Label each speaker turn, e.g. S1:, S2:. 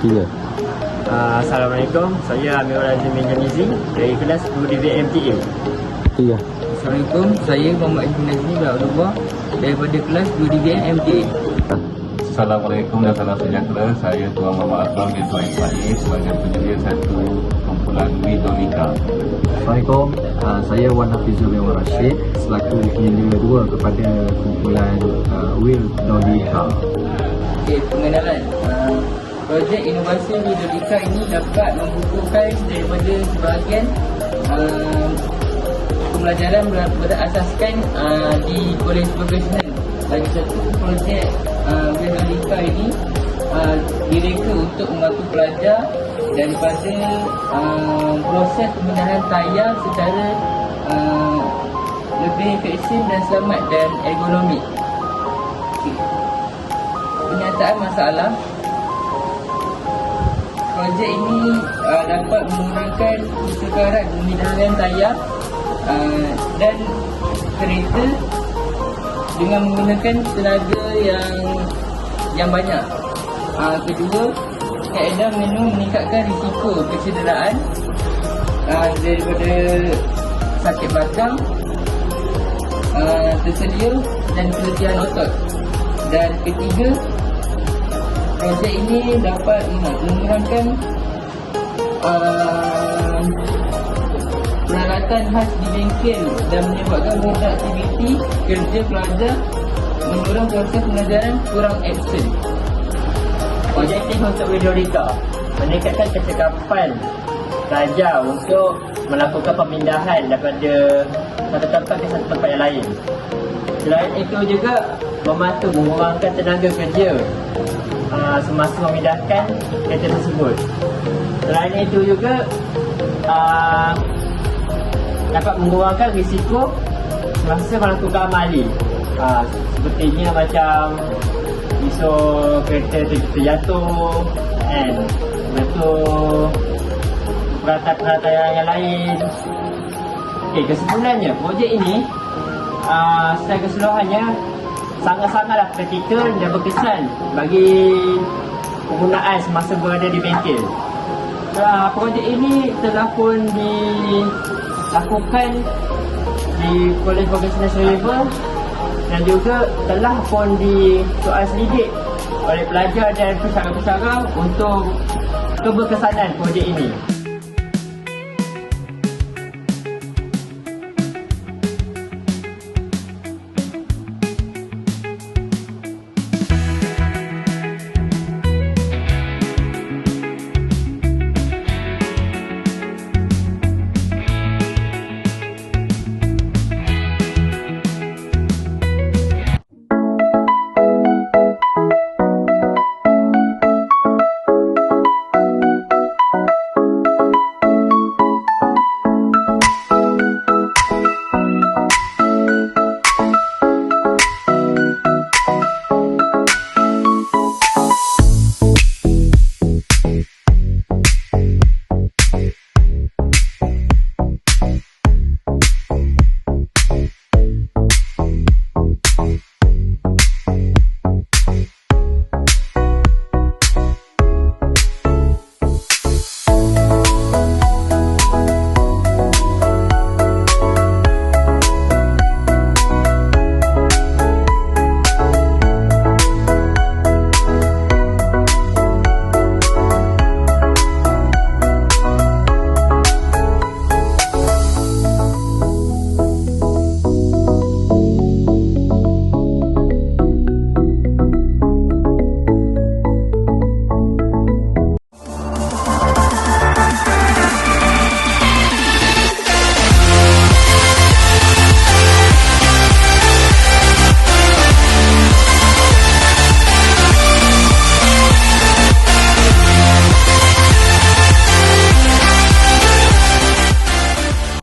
S1: Tiga.
S2: Assalamualaikum, saya Amirul Azim bin Jamizi dari kelas 2DV MTA.
S1: Tiga.
S3: Assalamualaikum, saya Muhammad Ibn Nazmi bin Abdullah daripada kelas 2DV MTA.
S4: Assalamualaikum dan salam sejahtera. Saya Tuan Muhammad Aslam bin Tuan Ismail sebagai penyedia satu kumpulan Widolika.
S1: Assalamualaikum, saya Wan Hafizul bin Rashid selaku penyedia dua kepada kumpulan Widolika.
S3: Okey, pengenalan. Projek inovasi Widolika ini dapat membukukan daripada sebahagian pembelajaran berasaskan di kolej profesional. Lagi satu projek Widolika ini direka untuk membantu pelajar daripada proses pemindahan tayar secara lebih efisien dan selamat dan ergonomik. Okay. Penyataan masalah. Projek ini dapat mengurangkan kesukaran pemindahan tayar dan kereta dengan menggunakan tenaga yang banyak. Kedua, kaedah menu meningkatkan risiko kecederaan daripada sakit batang, tersedia dan keletihan otot. Dan ketiga, projek ini dapat mengurangkan peralatan khas di bengkel dan menyebabkan produktiviti kerja pelajar, mendorong proses pembelajaran kurang absen.
S2: Objektif untuk Widolika meningkatkan kecekapan pelajar untuk melakukan pemindahan daripada satu tempat ke satu tempat yang lain. Selain itu juga membantu mengurangkan tenaga kerja semasa memindahkan kereta tersebut. Selain itu juga dapat mengurangkan risiko semasa melakukan amali, sepertinya macam isu kereta terjatuh kan, betul peralatan-peralatan yang lain. Okey, kesimpulannya projek ini secara keseluruhannya sangat-sangatlah praktikal dan berkesan bagi penggunaan semasa berada di bengkel. Projek ini telah pun dilakukan di Kolej Profesional Seribu dan juga telah pun disoal selidik oleh pelajar dan pusara-pusara untuk keberkesanan projek ini.